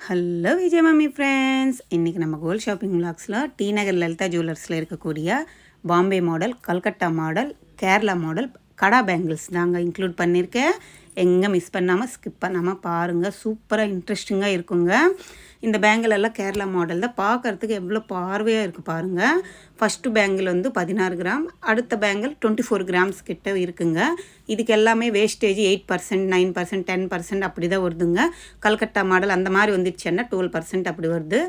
Hello Vijay mummy friends, இன்றைக்கி நம்ம gold shopping விலாக்ஸில் D நகர் லலிதா ஜுவல்லர்ஸில் இருக்கக்கூடிய Bombay model, Calcutta model, Kerala model கடா பேங்கிள்ஸ் தாங்க இன்க்ளூட் பண்ணியிருக்கேன். எங்கே மிஸ் பண்ணாமல் ஸ்கிப் பண்ணாமல் பாருங்கள். சூப்பராக இன்ட்ரெஸ்டிங்காக இருக்குங்க. இந்த பேங்கிள் எல்லாம் கேரளா மாடல் தான். பார்க்குறதுக்கு எவ்வளோ பார்வையாக இருக்குது பாருங்கள். ஃபஸ்ட்டு பேங்கிள் வந்து 16 கிராம், அடுத்த பேங்கிள் 24 கிராம்ஸ் கிட்ட இருக்குங்க. இதுக்கு எல்லாமே வேஸ்டேஜ் 8%, 9%, 10% அப்படி தான் வருதுங்க. கல்கட்டா மாடல் அந்த மாதிரி வந்துடுச்சுன்னா 12% அப்படி வருது.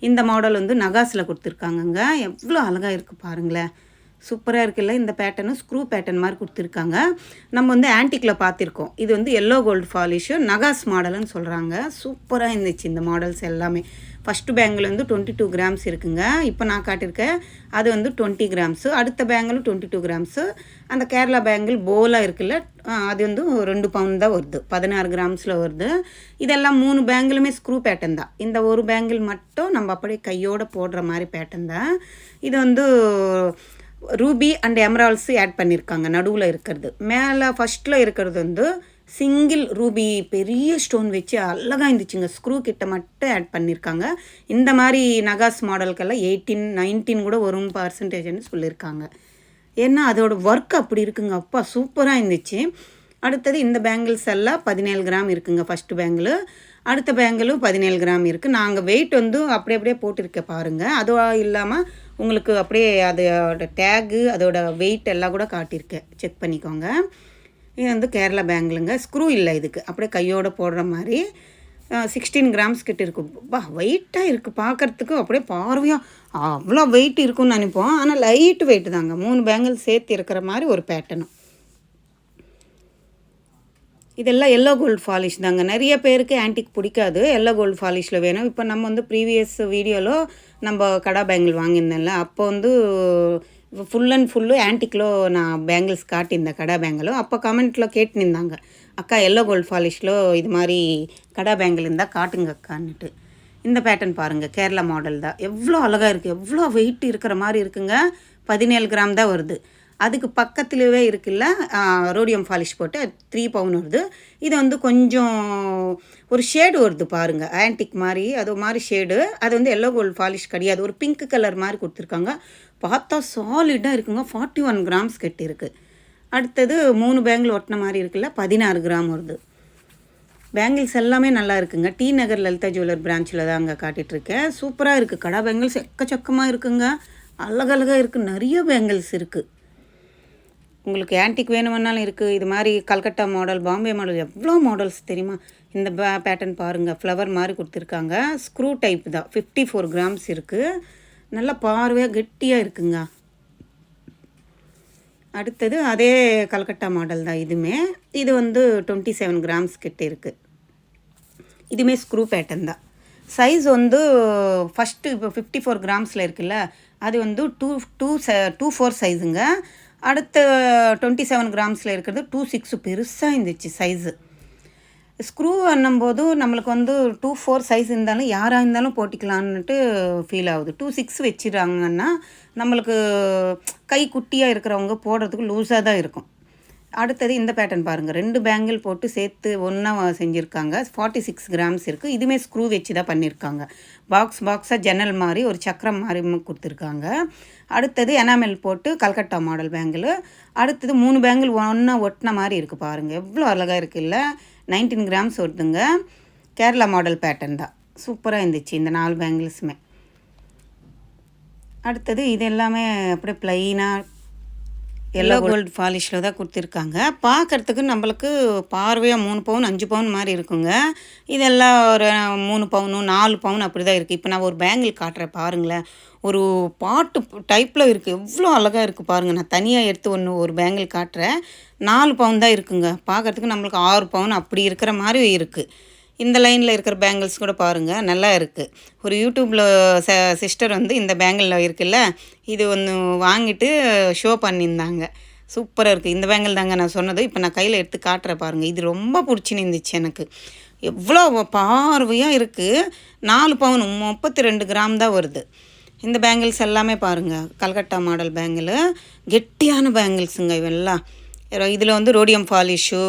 இந்த மாடல் வந்து நகாஸில் கொடுத்துருக்காங்கங்க. எவ்வளோ அழகாக இருக்குது பாருங்களேன். சூப்பராக இருக்குல்ல. இந்த பேட்டர்னும் ஸ்க்ரூ பேட்டர்ன் மாதிரி கொடுத்துருக்காங்க. நம்ம வந்து ஆன்டிக்கில் பார்த்துருக்கோம். இது வந்து எல்லோ கோல்டு ஃபாலிஷு நகாஸ் மாடல்னு சொல்கிறாங்க. சூப்பராக இருந்துச்சு இந்த மாடல்ஸ் எல்லாமே. ஃபஸ்ட்டு பேங்கிள் வந்து 22 கிராம்ஸ் இருக்குங்க. இப்போ நான் காட்டியிருக்கேன் அது வந்து 20 கிராம்ஸு. அடுத்த பேங்கிளும் 22 கிராம்ஸு. அந்த கேரளா பேங்கிள் போலாக இருக்குல்ல, அது வந்து 2 பவுன் தான் வருது, 16 கிராம்ஸில் வருது. இதெல்லாம் 3 பேங்கிளுமே ஸ்க்ரூ பேட்டர்ன் தான். இந்த ஒரு பேங்கிள் மட்டும் நம்ம அப்படியே கையோடு போடுற மாதிரி பேட்டர்ன் தான். இது வந்து ரூபி அண்ட் எமரால்ஸு ஆட் பண்ணியிருக்காங்க. நடுவில் இருக்கிறது, மேலே ஃபஸ்ட்டில் இருக்கிறது வந்து சிங்கிள் ரூபி பெரிய ஸ்டோன் வச்சு அழகாக இருந்துச்சுங்க. ஸ்க்ரூ கிட்ட மட்டும் ஆட் பண்ணியிருக்காங்க. இந்த மாதிரி நகாஸ் மாடலுக்கெல்லாம் 18, 19 கூட வரும் பர்சன்டேஜ்னு சொல்லியிருக்காங்க. ஏன்னா அதோட ஒர்க் அப்படி இருக்குங்க. அப்பா சூப்பராக இருந்துச்சு. அடுத்தது இந்த பேங்கிள்ஸ் எல்லாம் 17 கிராம் இருக்குங்க. ஃபஸ்ட்டு பேங்கிள், அடுத்த பேங்கிளும் 17 கிராம் இருக்குது. நாங்கள் வெயிட் வந்து அப்படியே போட்டிருக்க பாருங்கள். அதுவும் இல்லாமல் உங்களுக்கு அப்படியே அதோட டேகு, அதோட வெயிட் எல்லாம் கூட காட்டியிருக்கேன், செக் பண்ணிக்கோங்க. இது வந்து கேரளா பேங்கிளுங்க. ஸ்க்ரூ இல்லை இதுக்கு, அப்படியே கையோடு போடுற மாதிரி. 16 கிராம்ஸ் கிட்ட இருக்குது. வெயிட்டாக இருக்குது பார்க்குறதுக்கு. அப்படியே பார்வையாக அவ்வளோ வெயிட் இருக்குன்னு நினைப்போம். ஆனால் லைட்டு வெயிட்டு தாங்க. 3 பேங்கிள் சேர்த்து இருக்கிற மாதிரி ஒரு பேட்டர்னும். இதெல்லாம் எல்லோ கோல்டு ஃபாலிஷ் தாங்க. நிறைய பேருக்கு ஆன்டிக் பிடிக்காது, எல்லோ கோல்டு ஃபாலிஷில் வேணும். இப்போ நம்ம வந்து ப்ரீவியஸ் வீடியோவில் நம்ம கடா பேங்கிள் வாங்கியிருந்தேன்ல, அப்போ வந்து ஃபுல் அண்ட் ஃபுல்லு ஆன்டிக்கில் நான் பேங்கிள்ஸ் காட்டியிருந்தேன், கடா பேங்கிளும். அப்போ கமெண்ட்டில் கேட்டுருந்தாங்க, அக்கா எல்லோ கோல்டு ஃபாலிஷில் இது மாதிரி கடா பேங்கிள் இருந்தால் காட்டுங்க அக்கான்னுட்டு. இந்த பேட்டர்ன் பாருங்கள், கேரளா மாடல் தான். எவ்வளோ அழகாக இருக்குது, எவ்வளோ வெயிட் இருக்கிற மாதிரி இருக்குங்க. 17 கிராம் தான் வருது. அதுக்கு பக்கத்துலேயே இருக்குல்ல ரோடியம் ஃபாலிஷ் போட்டு 3 பவுன் வருது. இது வந்து கொஞ்சம் ஒரு ஷேடு வருது பாருங்கள், ஆன்டிக் மாதிரி. அது மாதிரி ஷேடு. அது வந்து எல்லோ கோல்டு ஃபாலிஷ் கிடையாது, ஒரு பிங்க் கலர் மாதிரி கொடுத்துருக்காங்க. பார்த்தா சாலிடாக இருக்குங்க. 41 கிராம்ஸ் கட்டி இருக்குது. அடுத்தது 3 பேங்கிள் ஒட்டின மாதிரி இருக்குல்ல, 16 கிராம் வருது. பேங்கிள்ஸ் எல்லாமே நல்லா இருக்குங்க. டி நகர் லலிதா ஜுவல்லர் பிரான்ச்சில் தான் அங்கே காட்டிகிட்ருக்கேன். சூப்பராக இருக்குது. கடா பேங்கிள்ஸ் எக்கச்சக்கமாக இருக்குங்க. அழகழகாக இருக்குது. நிறைய பேங்கிள்ஸ் இருக்குது. உங்களுக்கு ஆன்டிக் வேணுமென்னாலும் இருக்குது. இது மாதிரி கல்கட்டா மாடல், பாம்பே மாடல், எவ்வளோ மாடல்ஸ் தெரியுமா. இந்த பேட்டர்ன் பாருங்கள், ஃப்ளவர் மாதிரி கொடுத்துருக்காங்க. ஸ்க்ரூ டைப் தான். 54 கிராம்ஸ் இருக்குது. நல்லா பார்வையாக கெட்டியாக இருக்குங்க. அடுத்தது அதே கல்கட்டா மாடல் தான் இதுவுமே. இது வந்து 27 கிராம்ஸ் கிட்ட இருக்குது. இதுவுமே ஸ்க்ரூ பேட்டர்ன் தான். சைஸ் வந்து ஃபஸ்ட்டு இப்போ 54 கிராம்ஸில் இருக்குல்ல, அது வந்து 24 சைஸுங்க. அடுத்த 27 கிராம்ஸில் இருக்கிறது 26. பெருசாக இருந்துச்சு சைஸு. ஸ்க்ரூ பண்ணும்போது நம்மளுக்கு வந்து 24 சைஸ் இருந்தாலும் யாராக இருந்தாலும் போட்டிக்கலான்னுட்டு ஃபீல் ஆகுது. 26 வச்சுட்டாங்கன்னா நம்மளுக்கு கை குட்டியாக இருக்கிறவங்க போடுறதுக்கு லூஸாக தான் இருக்கும். அடுத்தது இந்த பேட்டர்ன் பாருங்கள், 2 பேங்கிள் போட்டு சேர்த்து ஒன்றா செஞ்சுருக்காங்க. 46 கிராம்ஸ் இருக்குது. இதுவுமே ஸ்க்ரூ வச்சு தான் பண்ணியிருக்காங்க. பாக்ஸாக ஜன்னல் மாதிரி ஒரு சக்கரம் மாதிரி கொடுத்துருக்காங்க. அடுத்தது எனாமல் போட்டு கல்கட்டா மாடல் பேங்கிள். அடுத்தது 3 பேங்கிள் ஒன்றா ஒட்டின மாதிரி இருக்குது பாருங்கள். எவ்வளோ அழகாக இருக்குல்ல. 19 கிராம்ஸ் வருதுங்க. கேரளா மாடல் பேட்டர்ன் தான். சூப்பராக இருந்துச்சு இந்த 4 பேங்கிள்ஸுமே. அடுத்தது இது எல்லாமே அப்படியே ப்ளைனாக எல்லோ கோல்டு ஃபாலிஷில் தான் கொடுத்துருக்காங்க. பார்க்குறதுக்கு நம்மளுக்கு பார்வையாக 3 பவுன் 5 பவுன் மாதிரி இருக்குங்க. இதெல்லாம் ஒரு 3 பவுனு 4 பவுன் அப்படி தான் இருக்குது. இப்போ நான் ஒரு பேங்கிள் காட்டுறேன் பாருங்களேன். ஒரு பாட்டு டைப்பில் இருக்குது. எவ்வளோ அழகாக இருக்குது பாருங்கள். நான் தனியாக எடுத்து ஒரு பேங்கிள் காட்டுறேன். 4 பவுன் தான் இருக்குங்க. பார்க்குறதுக்கு நம்மளுக்கு 6 பவுன் அப்படி இருக்கிற மாதிரி இருக்குது. இந்த லைனில் இருக்கிற பேங்கிள்ஸ் கூட பாருங்கள், நல்லா இருக்குது. ஒரு யூடியூப்பில் சிஸ்டர் வந்து இந்த பேங்கிளில் இருக்குல்ல, இது ஒன்று வாங்கிட்டு ஷோ பண்ணியிருந்தாங்க. சூப்பராக இருக்குது. இந்த பேங்கிள் தாங்க நான் சொன்னது. இப்போ நான் கையில் எடுத்து காட்டுறேன் பாருங்கள். இது ரொம்ப பிடிச்சின்னு இருந்துச்சு எனக்கு. எவ்வளோ பார்வையாக இருக்குது. 4 பவுன் 32 கிராம் தான் வருது. இந்த பேங்கிள்ஸ் எல்லாமே பாருங்கள், கல்கட்டா மாடல் பேங்கிள். கெட்டியான பேங்கிள்ஸுங்க இவெல்லாம். இதில் வந்து ரோடியம் ஃபாலிஷு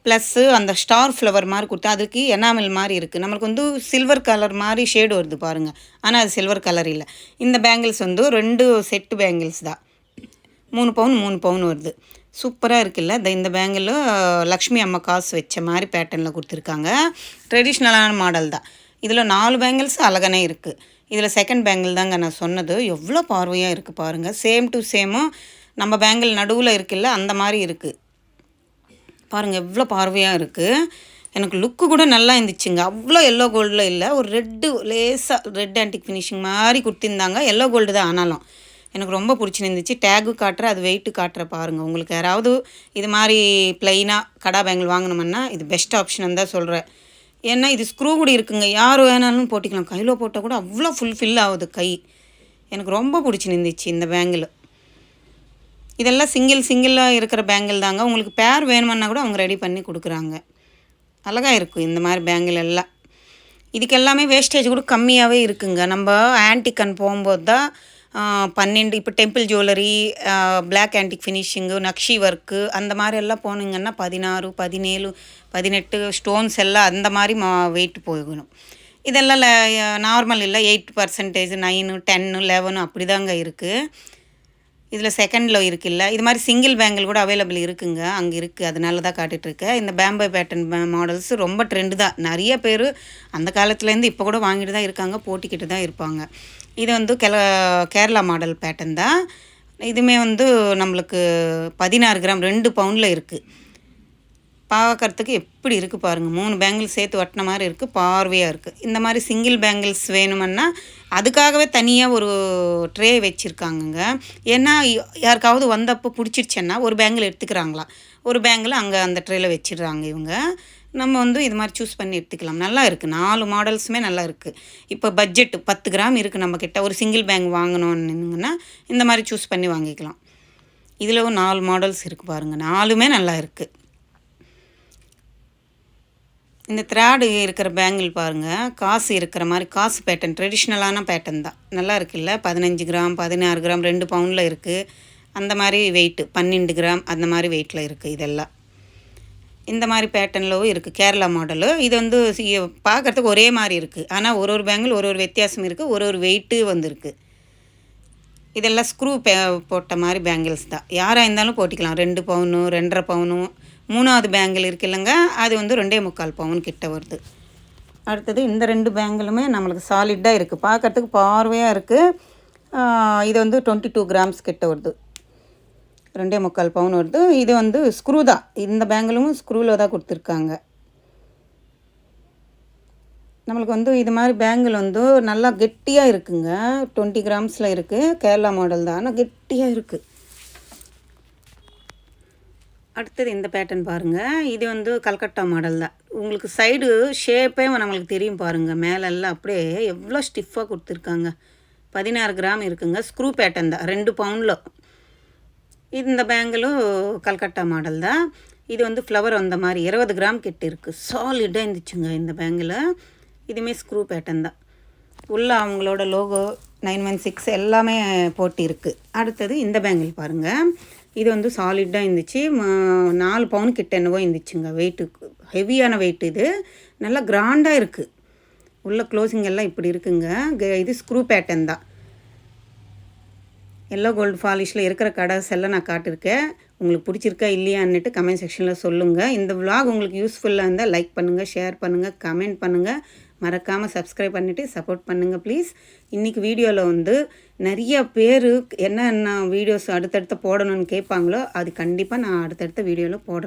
ப்ளஸ்ஸு அந்த ஸ்டார் ஃப்ளவர் மாதிரி கொடுத்து அதுக்கு எனாமல் மாதிரி இருக்குது. நம்மளுக்கு வந்து சில்வர் கலர் மாதிரி ஷேடு வருது பாருங்கள். ஆனால் அது சில்வர் கலர் இல்லை. இந்த பேங்கிள்ஸ் வந்து 2 செட்டு பேங்கிள்ஸ் தான். 3 பவுன் 3 பவுன் வருது. சூப்பராக இருக்குல்ல. இந்த பேங்கிள் லக்ஷ்மி அம்மா காசு வச்ச மாதிரி பேட்டர்னில் கொடுத்துருக்காங்க. ட்ரெடிஷ்னலான மாடல் தான். இதில் 4 பேங்கிள்ஸ் அழகானே இருக்குது. இதில் செகண்ட் பேங்கிள் தாங்க நான் சொன்னது. எவ்வளோ பார்வையாக இருக்குது பாருங்கள். சேம் டு சேமும் நம்ம பேங்கிள் நடுவில் இருக்குல்ல அந்த மாதிரி இருக்குது பாருங்கள். எவ்வளோ பார்வையாக இருக்குது. எனக்கு லுக்கு கூட நல்லா இருந்துச்சுங்க. அவ்வளோ எல்லோ கோல்டில் இல்லை, ஒரு ரெட்டு லேசாக ரெட் ஆன்டிக் ஃபினிஷிங் மாதிரி கொடுத்துருந்தாங்க. எல்லோ கோல்டு தான் ஆனாலும் எனக்கு ரொம்ப பிடிச்சிருந்துச்சு. டேகு காட்டுற அது வெயிட்டு காட்டுற பாருங்கள். உங்களுக்கு யாராவது இது மாதிரி ப்ளைனாக கடா பேங்கிள் வாங்கணுமுன்னா இது பெஸ்ட் ஆப்ஷன் தான் சொல்கிறேன். ஏன்னா இது ஸ்க்ரூ கூட இருக்குங்க. யார் வேணாலும் போட்டிக்கலாம். கையில் போட்டால் கூட அவ்வளோ ஃபில் ஆகுது கை. எனக்கு ரொம்ப பிடிச்சிருந்துச்சு இந்த பேங்கிள். இதெல்லாம் சிங்கிளாக இருக்கிற பேங்கிள் தாங்க. உங்களுக்கு பேர் வேணுமன்னா கூட அவங்க ரெடி பண்ணி கொடுக்குறாங்க. அழகாக இருக்கும் இந்த மாதிரி பேங்கிள் எல்லாம். இதுக்கு எல்லாமே வேஸ்டேஜ் கூட கம்மியாகவே இருக்குங்க. நம்ம ஆன்டிக்கன் போகும்போது தான் 12 இப்போ temple jewellery, black antique finishing, nakshi work அந்த மாதிரி எல்லாம் போனீங்கன்னா 16, 17, 18 ஸ்டோன்ஸ் எல்லாம் அந்த மாதிரி வெயிட் போகணும். இதெல்லாம் நார்மல் இல்லை. 8%, 9, 10, 11 அப்படி தாங்க இருக்குது. இதில் செகண்டில் இருக்குல்ல. இது மாதிரி சிங்கிள் பேங்கிள் கூட அவைலபிள் இருக்குங்க. அங்கே இருக்குது. அதனால தான் காட்டிகிட்ருக்கேன். இந்த பேம்பே பேட்டர்ன் மாடல்ஸ் ரொம்ப ட்ரெண்டு தான். நிறைய பேர் அந்த காலத்துலேருந்து இப்போ கூட வாங்கிட்டு தான் இருக்காங்க, போட்டிக்கிட்டு தான் இருப்பாங்க. இது வந்து கேரளா மாடல் பேட்டர்ன் தான். இதுவுமே வந்து நம்மளுக்கு 16 கிராம் 2 பவுண்டில் இருக்குது. பார்க்கறதுக்கு எப்படி இருக்குது பாருங்கள். 3 பேங்கிள்ஸ் சேர்த்து ஒட்டின மாதிரி இருக்குது. பார்வையாக இருக்குது. இந்த மாதிரி சிங்கிள் பேங்கிள்ஸ் வேணுமன்னா அதுக்காகவே தனியாக ஒரு ட்ரே வச்சுருக்காங்கங்க. ஏன்னா யாருக்காவது வந்தப்போ பிடிச்சிருச்சேன்னா ஒரு பேங்கிள் எடுத்துக்கிறாங்களாம், ஒரு பேங்கிள் அங்கே அந்த ட்ரேயில் வச்சிடுறாங்க இவங்க. நம்ம வந்து இது மாதிரி சூஸ் பண்ணி எடுத்துக்கலாம். நல்லா இருக்குது. 4 மாடல்ஸுமே நல்லா இருக்குது. இப்போ பட்ஜெட் 10 கிராம் இருக்குது நம்மக்கிட்ட. ஒரு சிங்கிள் பேங்க் வாங்கணும்னுங்கன்னா இந்த மாதிரி சூஸ் பண்ணி வாங்கிக்கலாம். இதில் 4 மாடல்ஸ் இருக்குது பாருங்கள். 4மே நல்லா இருக்குது. இந்த த்ராடு இருக்கிற பேங்கிள் பாருங்கள். காசு இருக்கிற மாதிரி காசு பேட்டர்ன், ட்ரெடிஷ்னலான பேட்டர்ன் தான். நல்லா இருக்குல்ல. 15 கிராம் 16 கிராம் 2 பவுண்டில் இருக்குது. அந்த மாதிரி வெயிட்டு 12 கிராம் அந்த மாதிரி வெயிட்டில் இருக்குது. இதெல்லாம் இந்த மாதிரி பேட்டர்னில் இருக்குது. கேரளா மாடலு. இது வந்து பார்க்குறதுக்கு ஒரே மாதிரி இருக்குது. ஆனால் ஒரு பேங்கிள் ஒரு வித்தியாசம் இருக்குது. ஒரு வெயிட்டு வந்துருக்கு. இதெல்லாம் ஸ்க்ரூ போட்ட மாதிரி பேங்கிள்ஸ் தான். யாராக இருந்தாலும் போட்டிக்கலாம். 2 பவுனு 2.5 பவுனு. 3வது பேங்கிள் இருக்குல்லங்க, அது வந்து 2.25 பவுன் கிட்ட வருது. அடுத்தது இந்த 2 பேங்கிளுமே நம்மளுக்கு சாலிட்டாக இருக்குது. பார்க்குறதுக்கு பார்வையாக இருக்குது. இது வந்து 22 கிராம்ஸ் கிட்ட வருது. 2.25 பவுன் வருது. இது வந்து ஸ்க்ரூ தான். இந்த பேங்கிளும் ஸ்க்ரூவில் தான் கொடுத்துருக்காங்க. நம்மளுக்கு வந்து இது மாதிரி பேங்கிள் வந்து நல்லா கெட்டியாக இருக்குங்க. 20 கிராம்ஸில் இருக்குது. கேரளா மாடல் தான், ஆனால் கெட்டியாக இருக்குது. அடுத்தது இந்த பேட்டர்ன் பாருங்கள். இது வந்து கல்கட்டா மாடல் தான். உங்களுக்கு சைடு ஷேப்பே நம்மளுக்கு தெரியும் பாருங்கள். மேலெல்லாம் அப்படியே எவ்வளோ ஸ்டிஃபாக கொடுத்துருக்காங்க. 16 கிராம் இருக்குங்க. ஸ்க்ரூ பேட்டர்ன் தான். 2 பவுண்டில். இந்த பேங்கிளும் கல்கட்டா மாடல் தான். இது வந்து ஃப்ளவர் வந்த மாதிரி 20 கிராம் கிட்ட இருக்குது. சாலிடாக இருந்துச்சுங்க இந்த பேங்கில். இதுவுமே ஸ்க்ரூ பேட்டர்ன் தான். உள்ள அவங்களோட லோகோ 916 எல்லாமே போட்டி இருக்குது. அடுத்தது இந்த பேங்கிள் பாருங்கள். இது வந்து சாலிடாக இருந்துச்சு. 4 பவுன் கிட்ட என்னவோ இருந்துச்சுங்க. வெயிட்டுக்கு ஹெவியான வெயிட். இது நல்லா கிராண்டாக இருக்குது. உள்ள க்ளோசிங் எல்லாம் இப்படி இருக்குங்க. இது ஸ்க்ரூ பேட்டர்ன் தான். எல்லோ கோல்டு பாலிஷில் இருக்கிற கடைஸ் எல்லாம் நான் காட்டியிருக்கேன். உங்களுக்கு பிடிச்சிருக்கா இல்லையான்னுட்டு கமெண்ட் செக்ஷனில் சொல்லுங்கள். இந்த விலாக் உங்களுக்கு யூஸ்ஃபுல்லாக இருந்தால் லைக் பண்ணுங்கள், ஷேர் பண்ணுங்கள், கமெண்ட் பண்ணுங்கள். மறக்காமல் சப்ஸ்கிரைப் பண்ணிவிட்டு சப்போர்ட் பண்ணுங்கள் ப்ளீஸ். இன்றைக்கி வீடியோவில் வந்து நிறைய பேர் என்னென்ன வீடியோஸ் அடுத்தடுத்து போடணும்னு கேட்பாங்களோ அது கண்டிப்பாக நான் அடுத்தடுத்த வீடியோவில் போடுறேன்.